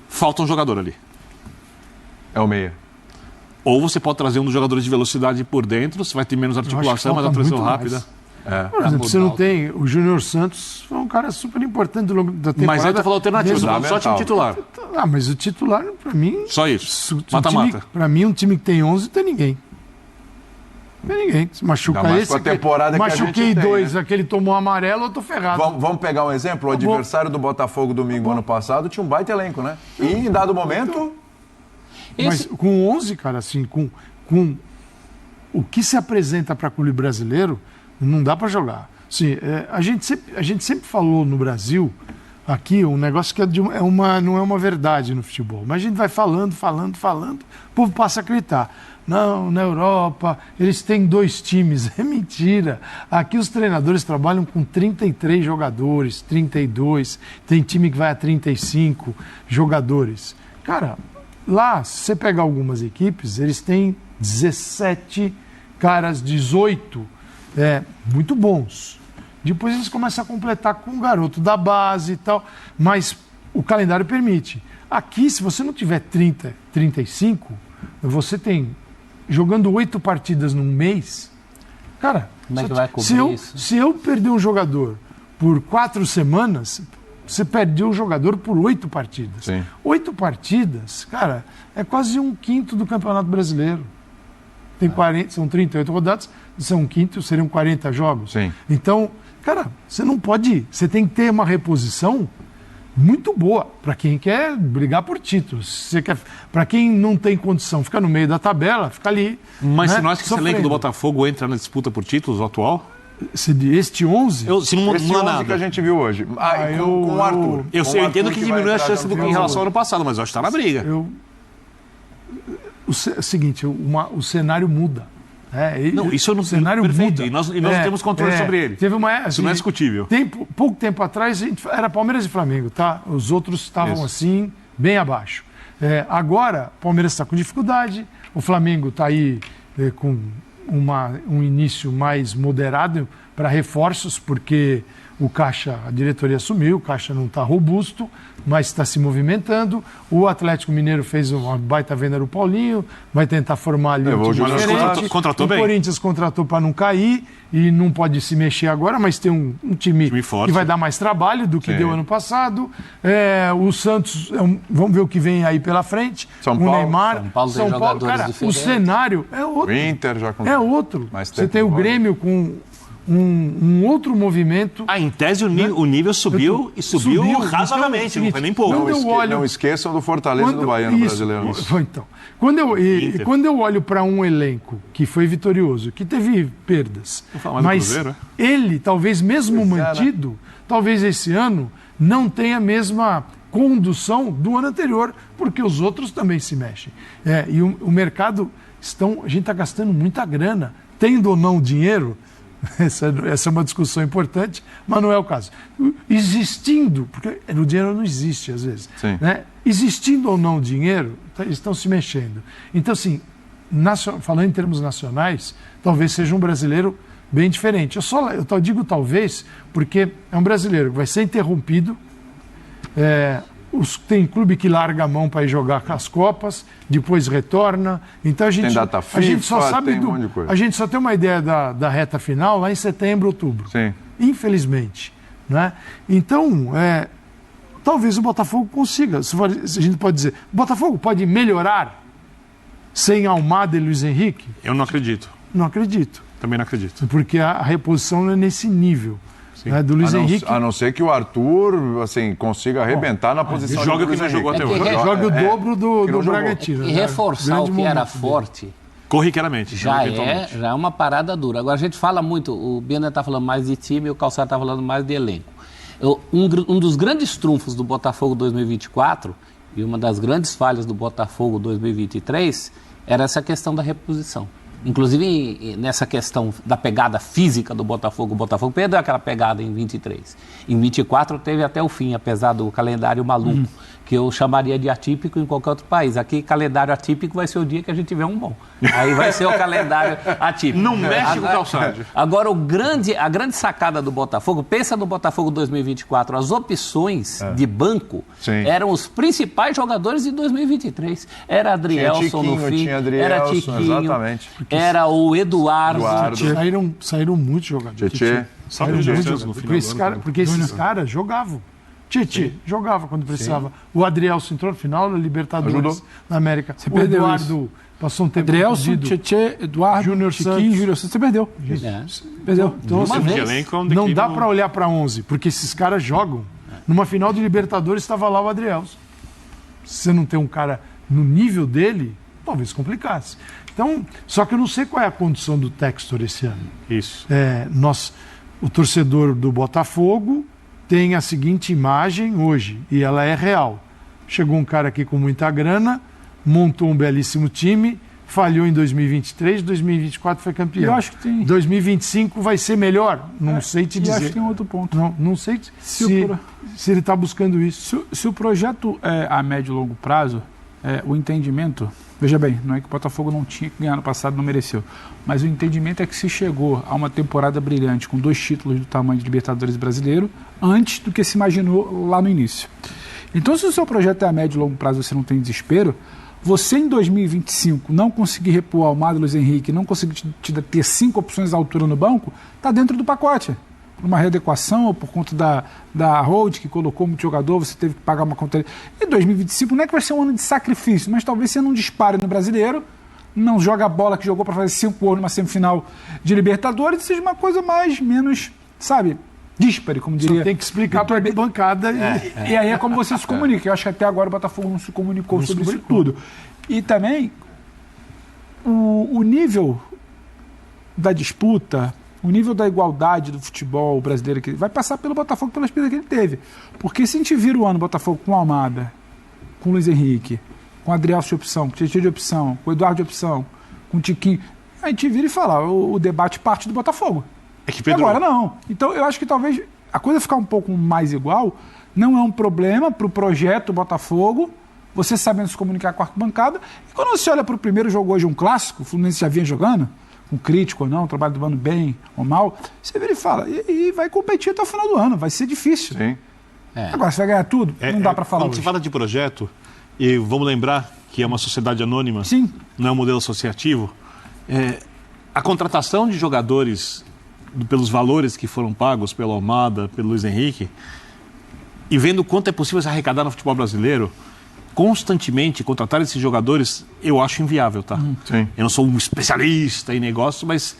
Falta um jogador ali. É o meia. Ou você pode trazer um dos jogadores de velocidade por dentro, você vai ter menos articulação, mas a falta transição muito rápida. mais. Por exemplo, você não tem... O Júnior Santos foi um cara super importante do longo da temporada. Mas aí tu falou alternativa, Mesmo- tu falou só time titular. Ah, mas o titular, pra mim... Só isso. um time- Mata-mata. Pra mim, um time que tem 11 não tem ninguém. Não tem ninguém. Se machuca Ainda mais esse... com a temporada que a machuquei gente tem, dois, né? aquele tomou amarelo, eu tô ferrado. Vamos pegar um exemplo? O adversário do Botafogo domingo ano passado tinha um baita elenco, né? E em dado momento... Mas com 11, cara, assim, com o que se apresenta para clube brasileiro, não dá para jogar. Assim, a gente sempre falou no Brasil, aqui, um negócio que não é uma verdade no futebol. Mas a gente vai falando, o povo passa a acreditar. Não, na Europa, eles têm 2 times. É mentira. Aqui os treinadores trabalham com 33 jogadores, 32. Tem time que vai a 35 jogadores. Cara, lá, se você pegar algumas equipes, eles têm 17 caras, 18, muito bons. Depois eles começam a completar com o garoto da base e tal, mas o calendário permite. Aqui, se você não tiver 30, 35, você tem, jogando 8 partidas num mês, cara, Como é que vai cobrir isso? se eu perder um jogador por 4 semanas, você perdeu o jogador por 8 partidas. Sim. 8 partidas, cara, é quase 1/5 do Campeonato Brasileiro. Tem 40, são 38 rodadas, são 1/5, seriam 40 jogos. Sim. Então, cara, você não pode. Você tem que ter uma reposição muito boa para quem quer brigar por títulos. Para quem não tem condição, fica no meio da tabela, fica ali. Mas né, você não acha que esse elenco sofrendo. do Botafogo entra na disputa por títulos atual? Este 11? Se não Esse muda 11 nada. que a gente viu hoje. Com o Arthur. Eu Com o entendo Arthur que vai diminui a entrar chance já do no que em final relação ao ano passado, mas eu acho que está na briga. O seguinte, o cenário muda. Não, isso eu não o cenário perfeito, muda. e nós não temos controle sobre ele. Teve uma, Isso não é discutível. Pouco tempo atrás era Palmeiras e Flamengo, tá? Os outros estavam assim, bem abaixo. Agora, o Palmeiras está com dificuldade, o Flamengo está aí com um início mais moderado para reforços, porque o Caixa, a diretoria assumiu, o Caixa não está robusto, mas está se movimentando. O Atlético Mineiro fez uma baita venda no Paulinho, vai tentar formar ali um time diferente. Contratou bem. O Corinthians contratou para não cair e não pode se mexer agora, mas tem um time forte, que vai dar mais trabalho do que deu ano passado. O Santos, vamos ver o que vem aí pela frente. São o Paulo. Neymar. São Paulo tem jogadores cara, o diferentes. cenário é outro. O Inter já com... É outro. Mais Você tempo tem o embora. Grêmio com um outro movimento. Em tese, o nível subiu razoavelmente, não foi nem pouco. Não esqueçam do Fortaleza e do Bahia no Brasileiro. Então, quando eu olho para um elenco que foi vitorioso, que teve perdas, falar mais do mas Cruzeiro, ele, talvez mesmo mantido, talvez esse ano não tenha a mesma condução do ano anterior, porque os outros também se mexem. E o mercado, a gente está gastando muita grana, tendo ou não dinheiro. Essa é uma discussão importante, mas não é o caso. Existindo, porque o dinheiro não existe às vezes, né? Existindo ou não dinheiro, eles estão se mexendo. Então, assim, falando em termos nacionais, talvez seja um brasileiro bem diferente. Eu digo talvez porque é um brasileiro que vai ser interrompido. Tem clube que larga a mão para ir jogar as Copas, depois retorna. Então a gente só sabe tem um monte de coisa. a gente só tem uma ideia da reta final lá em setembro, outubro. Sim. Infelizmente, né? Então, talvez o Botafogo consiga. A gente pode dizer, o Botafogo pode melhorar sem Almada e Luiz Henrique? Eu não acredito. Não acredito. Também não acredito. Porque a reposição não é nesse nível. Né, do Luiz Henrique. A não ser que o Arthur consiga arrebentar na posição joga do que não Luiz jogou Henrique. até hoje. Joga o dobro do não jogou. Bragantino. E né? reforçar Grande o que era momento dele. forte Corriqueiramente. já eventualmente. é uma parada dura. Agora a gente fala muito, o Bena está falando mais de time e o Calçado está falando mais de elenco. Um dos grandes trunfos do Botafogo 2024 e uma das grandes falhas do Botafogo 2023 era essa questão da reposição. Inclusive nessa questão da pegada física do Botafogo. O Botafogo perdeu aquela pegada em 23. Em 24 teve até o fim, apesar do calendário maluco, que eu chamaria de atípico em qualquer outro país. Aqui, calendário atípico vai ser o dia que a gente tiver um bom. Aí vai ser o calendário atípico. Não mexe com o Calçado. Agora, a grande sacada do Botafogo, pensa no Botafogo 2024, as opções de banco eram os principais jogadores de 2023. Era Adrielson no fim, era Tiquinho, exatamente. era o Eduardo. Saíram muitos jogadores. Tietê. Só que o Jesus no final. Porque esses caras jogavam. Tietê jogava quando precisava. O Adrielson entrou no final da Libertadores, Ajudou. na América. Você O perdeu Eduardo passou um tempo Adrielson, perdido. Tietê, Eduardo, Júnior Chiquinho, Santos. Júnior Santos. Você perdeu. Perdeu. Então, Uma assim, vez. Elenco é um não declínio- dá para olhar para 11, porque esses caras jogam. Numa final de Libertadores estava lá o Adrielson. Se você não tem um cara no nível dele, talvez complicasse. Então, só que eu não sei qual é a condição do Textor esse ano. Isso. O torcedor do Botafogo tem a seguinte imagem hoje, e ela é real. Chegou um cara aqui com muita grana, montou um belíssimo time, falhou em 2023, 2024 foi campeão. Eu acho que tem. 2025 vai ser melhor? Não sei te E dizer. acho que tem outro ponto. Não sei se ele está buscando isso. Se o projeto é a médio e longo prazo, o entendimento... Veja bem, não é que o Botafogo não tinha que ganhar no passado, não mereceu. Mas o entendimento é que se chegou a uma temporada brilhante com 2 títulos do tamanho de Libertadores brasileiro antes do que se imaginou lá no início. Então, se o seu projeto é a médio e longo prazo, você não tem desespero, você em 2025 não conseguir repor Almada e Luiz Henrique, não conseguir ter 5 opções à altura no banco, está dentro do pacote. Por uma readequação ou por conta da Hold, que colocou muito jogador, você teve que pagar uma conta. E 2025 não é que vai ser um ano de sacrifício, mas talvez você não dispare no brasileiro, não joga a bola que jogou para fazer 5 gols numa semifinal de Libertadores, seja uma coisa menos, sabe, díspare, como diria. Só tem que explicar para a bancada. E aí é como você se comunica. Eu acho que até agora o Botafogo não se comunicou sobre isso tudo. E também o nível da disputa, o nível da igualdade do futebol brasileiro que vai passar pelo Botafogo pela experiência que ele teve. Porque se a gente vira o ano Botafogo com o Almada, com o Luiz Henrique, com o Adrielso de opção, com o Tietchan de opção, com o Eduardo de opção, com o Tiquinho, a gente vira e fala, o debate parte do Botafogo. É que Pedro... Agora não. Então eu acho que talvez a coisa ficar um pouco mais igual não é um problema para o projeto Botafogo, você sabendo se comunicar com a arquibancada. E quando você olha para o primeiro jogo hoje, um clássico, o Fluminense já vinha jogando, com crítico ou não, trabalho do Mano bem ou mal, você vira e fala, e vai competir até o final do ano, vai ser difícil. Sim. Agora, você vai ganhar tudo? Não dá para falar Quando hoje. se fala de projeto, e vamos lembrar que é uma sociedade anônima, Sim. não é um modelo associativo, a contratação de jogadores pelos valores que foram pagos pelo Almada, pelo Luiz Henrique, e vendo quanto é possível se arrecadar no futebol brasileiro, constantemente contratar esses jogadores, eu acho inviável, tá? Sim. Eu não sou um especialista em negócio, mas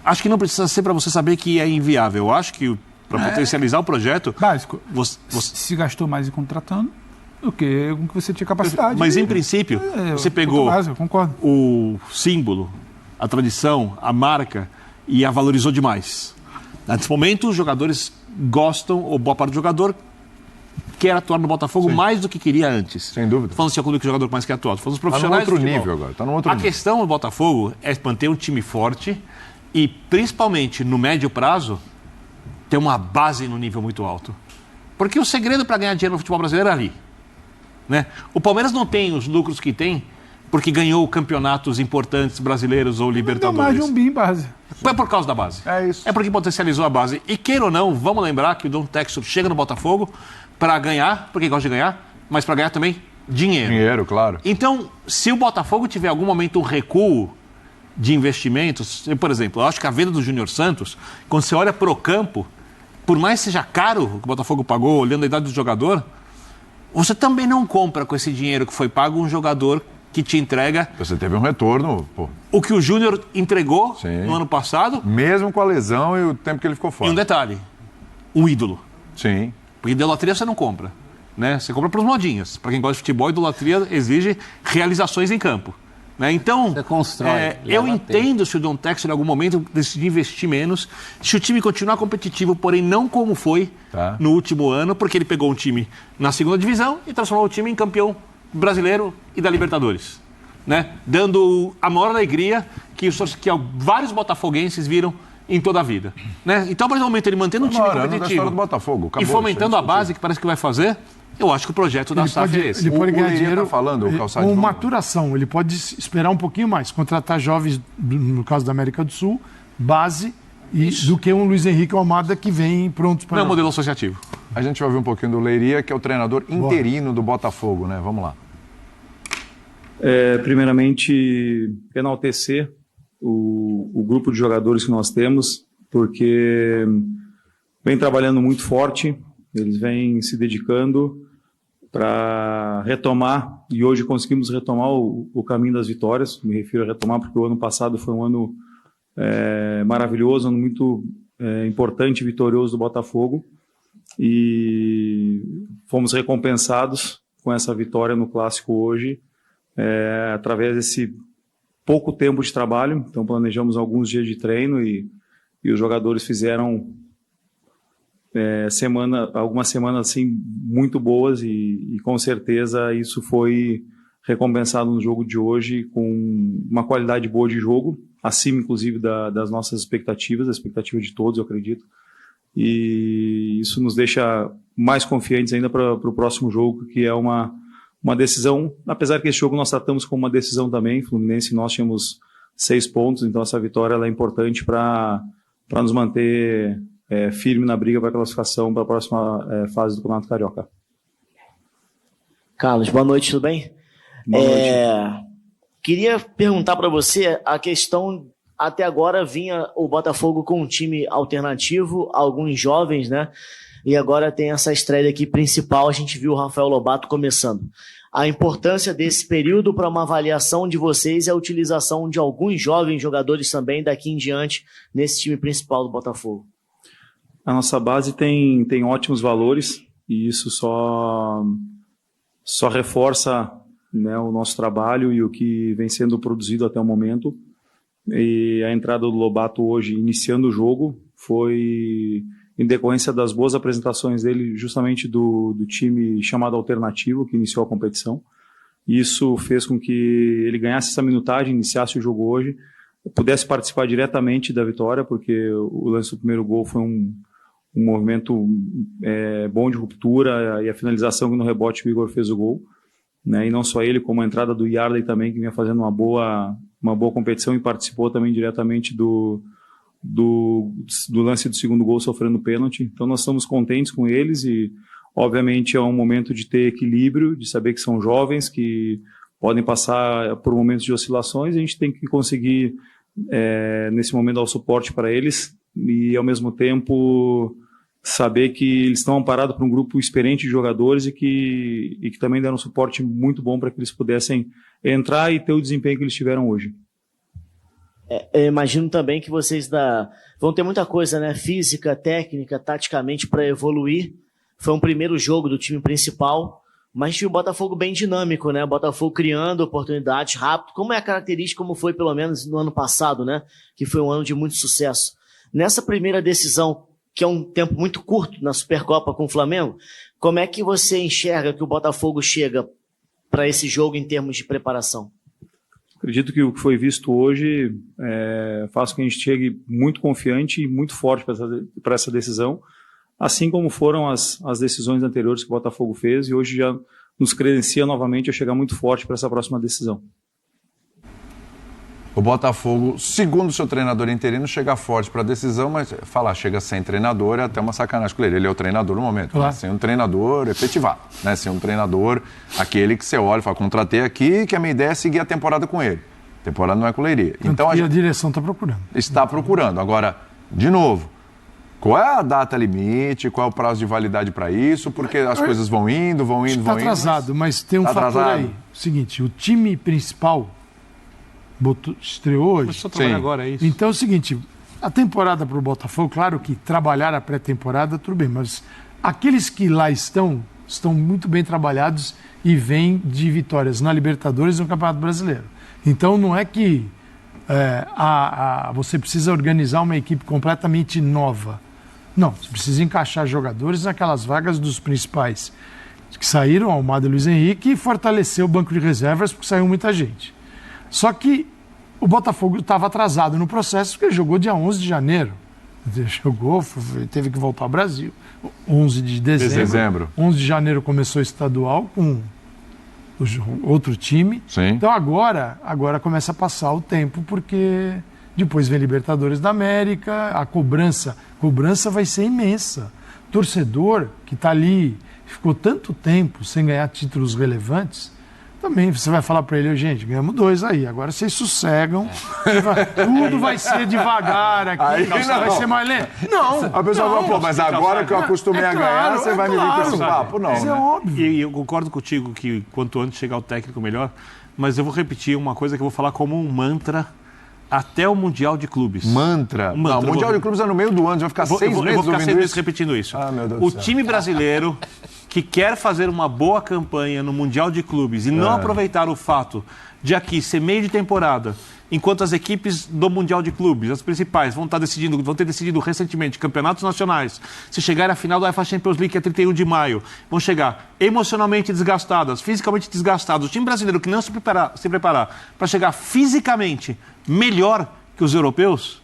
acho que não precisa ser para você saber que é inviável. Eu acho que para potencializar o projeto... Básico. Você... Se gastou mais em contratando do que com que você tinha capacidade. Mas, em princípio, você pegou básico, concordo. o símbolo, a tradição, a marca e a valorizou demais. Nesse momento, os jogadores gostam, ou boa parte do jogador quer atuar no Botafogo mais do que queria antes. Sem dúvida. Falando se é o clube que o jogador mais quer atuar. Falando dos Está num profissionais outro do futebol. nível agora. Está num outro A nível. questão do Botafogo é manter um time forte e, principalmente no médio prazo, ter uma base no nível muito alto. Porque o segredo para ganhar dinheiro no futebol brasileiro é ali. Né? O Palmeiras não tem os lucros que tem porque ganhou campeonatos importantes brasileiros ou Deu Libertadores. mais de um bi em base. É por causa da base. É isso. É porque potencializou a base. E queira ou não, vamos lembrar que o Don Textor chega no Botafogo para ganhar, porque gosta de ganhar, mas para ganhar também dinheiro. Dinheiro, claro. Então, se o Botafogo tiver em algum momento um recuo de investimentos, por exemplo, eu acho que a venda do Júnior Santos, quando você olha para o campo, por mais que seja caro o que o Botafogo pagou, olhando a idade do jogador, você também não compra com esse dinheiro que foi pago um jogador que te entrega Você teve um retorno, pô. o que o Júnior entregou Sim. no ano passado. Mesmo com a lesão e o tempo que ele ficou E fora. um detalhe, um ídolo. Sim. Porque idolatria você não compra, né? Você compra para os modinhas. Para quem gosta de futebol, idolatria exige realizações em campo. Né? Então, Você constrói, eu leva entendo se o Don Textor em algum momento decidir investir menos, se o time continuar competitivo, porém não como foi no último ano, porque ele pegou um time na segunda divisão e transformou o time em campeão brasileiro e da Libertadores. Né? Dando a maior alegria que vários botafoguenses viram em toda a vida. Né? Então, a partir do momento ele mantendo um time Da história competitivo do Botafogo. Acabou, e fomentando isso a base, que parece que vai fazer, eu acho que o projeto da SAF é esse. Ele pode O ganhar Leiria dinheiro tá falando, o Calçade, com vamos- maturação. Ele pode esperar um pouquinho mais, contratar jovens, no caso da América do Sul, base, do que um Luiz Henrique ou Almada que vem prontos para... Não é um modelo associativo. A gente vai ouvir um pouquinho do Leiria, que é o treinador interino do Botafogo, né? Vamos lá. Primeiramente, enaltecer o grupo de jogadores que nós temos, porque vem trabalhando muito forte, eles vêm se dedicando para retomar, e hoje conseguimos retomar o caminho das vitórias. Me refiro a retomar porque o ano passado foi um ano maravilhoso, um ano muito importante e vitorioso do Botafogo, e fomos recompensados com essa vitória no Clássico hoje, através desse pouco tempo de trabalho. Então planejamos alguns dias de treino e os jogadores fizeram algumas semanas assim muito boas, e com certeza isso foi recompensado no jogo de hoje com uma qualidade boa de jogo, acima inclusive das nossas expectativas, a expectativa de todos, eu acredito, e isso nos deixa mais confiantes ainda para o próximo jogo, que é uma decisão, apesar que esse jogo nós tratamos como uma decisão também. Fluminense, nós tínhamos 6 pontos, então essa vitória ela é importante para nos manter firme na briga para a classificação para a próxima fase do Campeonato Carioca. Carlos, boa noite, tudo bem? Boa noite. Queria perguntar para você a questão, até agora vinha o Botafogo com um time alternativo, alguns jovens, né? E agora tem essa estreia aqui principal, a gente viu o Rafael Lobato começando. A importância desse período para uma avaliação de vocês é a utilização de alguns jovens jogadores também daqui em diante nesse time principal do Botafogo. A nossa base tem ótimos valores, e isso só reforça, né, o nosso trabalho e o que vem sendo produzido até o momento. e a entrada do Lobato hoje, iniciando o jogo, foi em decorrência das boas apresentações dele, justamente do time chamado Alternativo, que iniciou a competição. Isso fez com que ele ganhasse essa minutagem, iniciasse o jogo hoje, pudesse participar diretamente da vitória, porque o lance do primeiro gol foi um movimento bom de ruptura, e a finalização no rebote o Igor fez o gol, né? E não só ele, como a entrada do Yardley também, que vinha fazendo uma boa competição e participou também diretamente do lance do segundo gol, sofrendo pênalti. Então nós estamos contentes com eles e obviamente é um momento de ter equilíbrio, de saber que são jovens, que podem passar por momentos de oscilações, e a gente tem que conseguir nesse momento dar o suporte para eles e ao mesmo tempo saber que eles estão amparados por um grupo experiente de jogadores e que também deram um suporte muito bom para que eles pudessem entrar e ter o desempenho que eles tiveram hoje. Imagino também que vocês vão ter muita coisa, né? Física, técnica, taticamente para evoluir. Foi um primeiro jogo do time principal, mas tinha o Botafogo bem dinâmico, né? O Botafogo criando oportunidades rápido, como é a característica, como foi pelo menos no ano passado, né? Que foi um ano de muito sucesso. Nessa primeira decisão, que é um tempo muito curto na Supercopa com o Flamengo, como é que você enxerga que o Botafogo chega para esse jogo em termos de preparação? Acredito que o que foi visto hoje faz com que a gente chegue muito confiante e muito forte para essa decisão, assim como foram as decisões anteriores que o Botafogo fez, e hoje já nos credencia novamente a chegar muito forte para essa próxima decisão. O Botafogo, segundo o seu treinador interino, chega forte para a decisão, mas falar chega sem treinador é até uma sacanagem com ele. Ele é o treinador no momento, claro. Né? Sem um treinador efetivado, né? Sem um treinador, aquele que você olha e fala, contratei aqui, que a minha ideia é seguir a temporada com ele. A temporada não é com Leiria. Então, a direção está procurando. Está procurando. Agora, de novo, qual é a data limite, qual é o prazo de validade para isso? Porque as coisas vão indo. Está atrasado, mas tem um fator aí. O seguinte, o time principal estreou hoje. Começou a trabalhar agora, é isso. Então é o seguinte, a temporada para o Botafogo, claro que trabalhar a pré-temporada, tudo bem, mas aqueles que lá estão muito bem trabalhados e vêm de vitórias na Libertadores e no Campeonato Brasileiro. Então não é que você precisa organizar uma equipe completamente nova. Não, você precisa encaixar jogadores naquelas vagas dos principais que saíram, Almada e Luiz Henrique, e fortalecer o banco de reservas, porque saiu muita gente. Só que o Botafogo estava atrasado no processo, porque ele jogou dia 11 de janeiro. Ele teve que voltar ao Brasil. 11 de dezembro. 11 de janeiro começou o estadual com outro time. Sim. Então agora começa a passar o tempo, porque depois vem Libertadores da América, a cobrança vai ser imensa. O torcedor que está ali, ficou tanto tempo sem ganhar títulos relevantes, também você vai falar para ele, gente, ganhamos 2 aí, agora vocês sossegam, tudo vai ser devagar aqui, aí vai ser mais lento. Não. A pessoa fala, pô, mas agora que eu acostumei a ganhar, você vai me vir com esse papo? Não, isso é óbvio. E eu concordo contigo que quanto antes chegar o técnico, melhor, mas eu vou repetir uma coisa que eu vou falar como um mantra até o Mundial de Clubes. Mantra? Não, o Mundial de Clubes é no meio do ano, vai ficar 6 meses eu vou ficar 6 meses isso. repetindo isso. Ah, meu Deus o do céu. time brasileiro que quer fazer uma boa campanha no Mundial de Clubes e não aproveitar o fato de aqui ser meio de temporada, enquanto as equipes do Mundial de Clubes, as principais, vão ter decidido recentemente campeonatos nacionais, se chegar à final da UEFA Champions League, que é 31 de maio, vão chegar emocionalmente desgastadas, fisicamente desgastados. O time brasileiro que não se preparar para chegar fisicamente melhor que os europeus,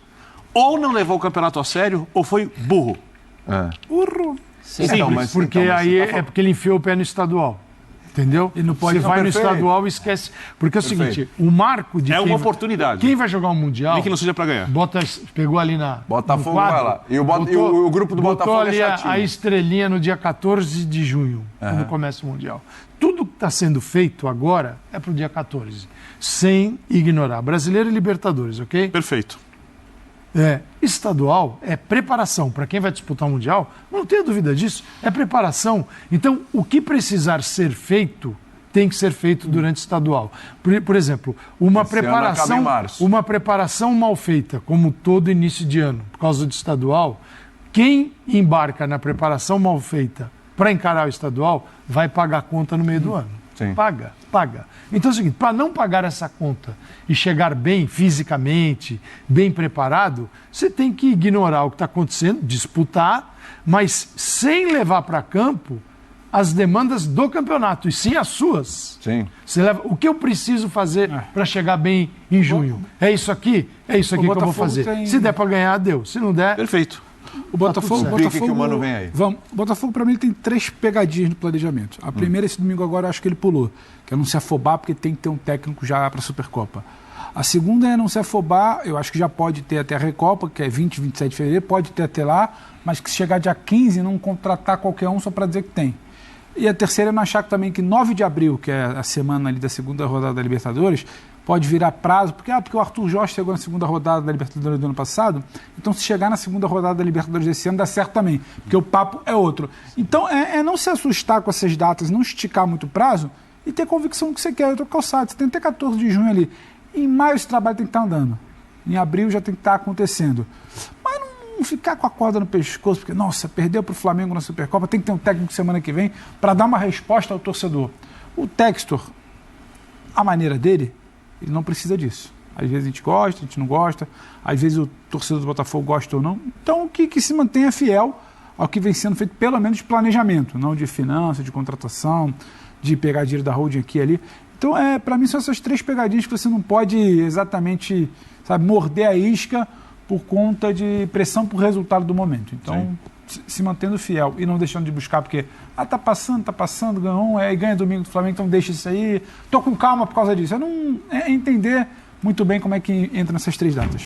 ou não levou o campeonato a sério, ou foi burro. Burro. Sim, porque aí é porque ele enfiou o pé no estadual. Entendeu? E não pode. Você vai no estadual e esquece. Porque é o seguinte, o marco de. É uma oportunidade. Quem vai jogar o Mundial. Nem que não seja para ganhar. Pegou ali na. Botafogo vai lá. E o grupo do Botafogo ali é chatinho. a estrelinha no dia 14 de junho, quando começa o Mundial. Tudo que está sendo feito agora é para o dia 14. Sem ignorar. Brasileiro e Libertadores, ok? Perfeito. Estadual é preparação para quem vai disputar o Mundial, não tenha dúvida disso, é preparação. Então, o que precisar ser feito tem que ser feito durante o estadual. Por exemplo, uma preparação mal feita, como todo início de ano, por causa do estadual, quem embarca na preparação mal feita para encarar o estadual vai pagar a conta no meio do ano. Sim. Paga. paga. Então é o seguinte, para não pagar essa conta e chegar bem fisicamente, bem preparado, você tem que ignorar o que está acontecendo, disputar, mas sem levar para campo as demandas do campeonato, e sim as suas. Sim. Você leva, o que eu preciso fazer para chegar bem em junho? É isso aqui que eu vou fazer. Se der para ganhar, deu. Se não der... Perfeito. O Botafogo, Explique que o Mano vem aí. Vamos. O Botafogo, para mim, ele tem 3 pegadinhas no planejamento. A primeira, esse domingo agora, eu acho que ele pulou, que é não se afobar, porque tem que ter um técnico já para a Supercopa. A segunda é não se afobar, eu acho que já pode ter até a Recopa, que é 20, 27 de fevereiro, pode ter até lá, mas que se chegar dia 15, não contratar qualquer um só para dizer que tem. E a terceira é não achar também que 9 de abril, que é a semana ali da segunda rodada da Libertadores, pode virar prazo, porque o Arthur Jorge chegou na segunda rodada da Libertadores do ano passado, então se chegar na segunda rodada da Libertadores desse ano dá certo também, porque o papo é outro. Então é não se assustar com essas datas, não esticar muito o prazo e ter convicção do que você quer. Eu tô calçado, você tem até 14 de junho ali. Em maio esse trabalho tem que estar andando, em abril já tem que estar acontecendo. Mas não ficar com a corda no pescoço, porque, nossa, perdeu para o Flamengo na Supercopa, tem que ter um técnico semana que vem para dar uma resposta ao torcedor. O Textor, a maneira dele, ele não precisa disso. Às vezes a gente gosta, a gente não gosta, às vezes o torcedor do Botafogo gosta ou não. Então que se mantenha fiel ao que vem sendo feito, pelo menos de planejamento, não de finanças, de contratação, de pegar dinheiro da holding aqui e ali. Então, para mim, são essas 3 pegadinhas que você não pode exatamente, sabe, morder a isca por conta de pressão por resultado do momento. Então, se mantendo fiel e não deixando de buscar, porque tá passando, ganhou e ganha domingo do Flamengo, então deixa isso aí. Tô com calma por causa disso. É entender muito bem como é que entra nessas 3 datas.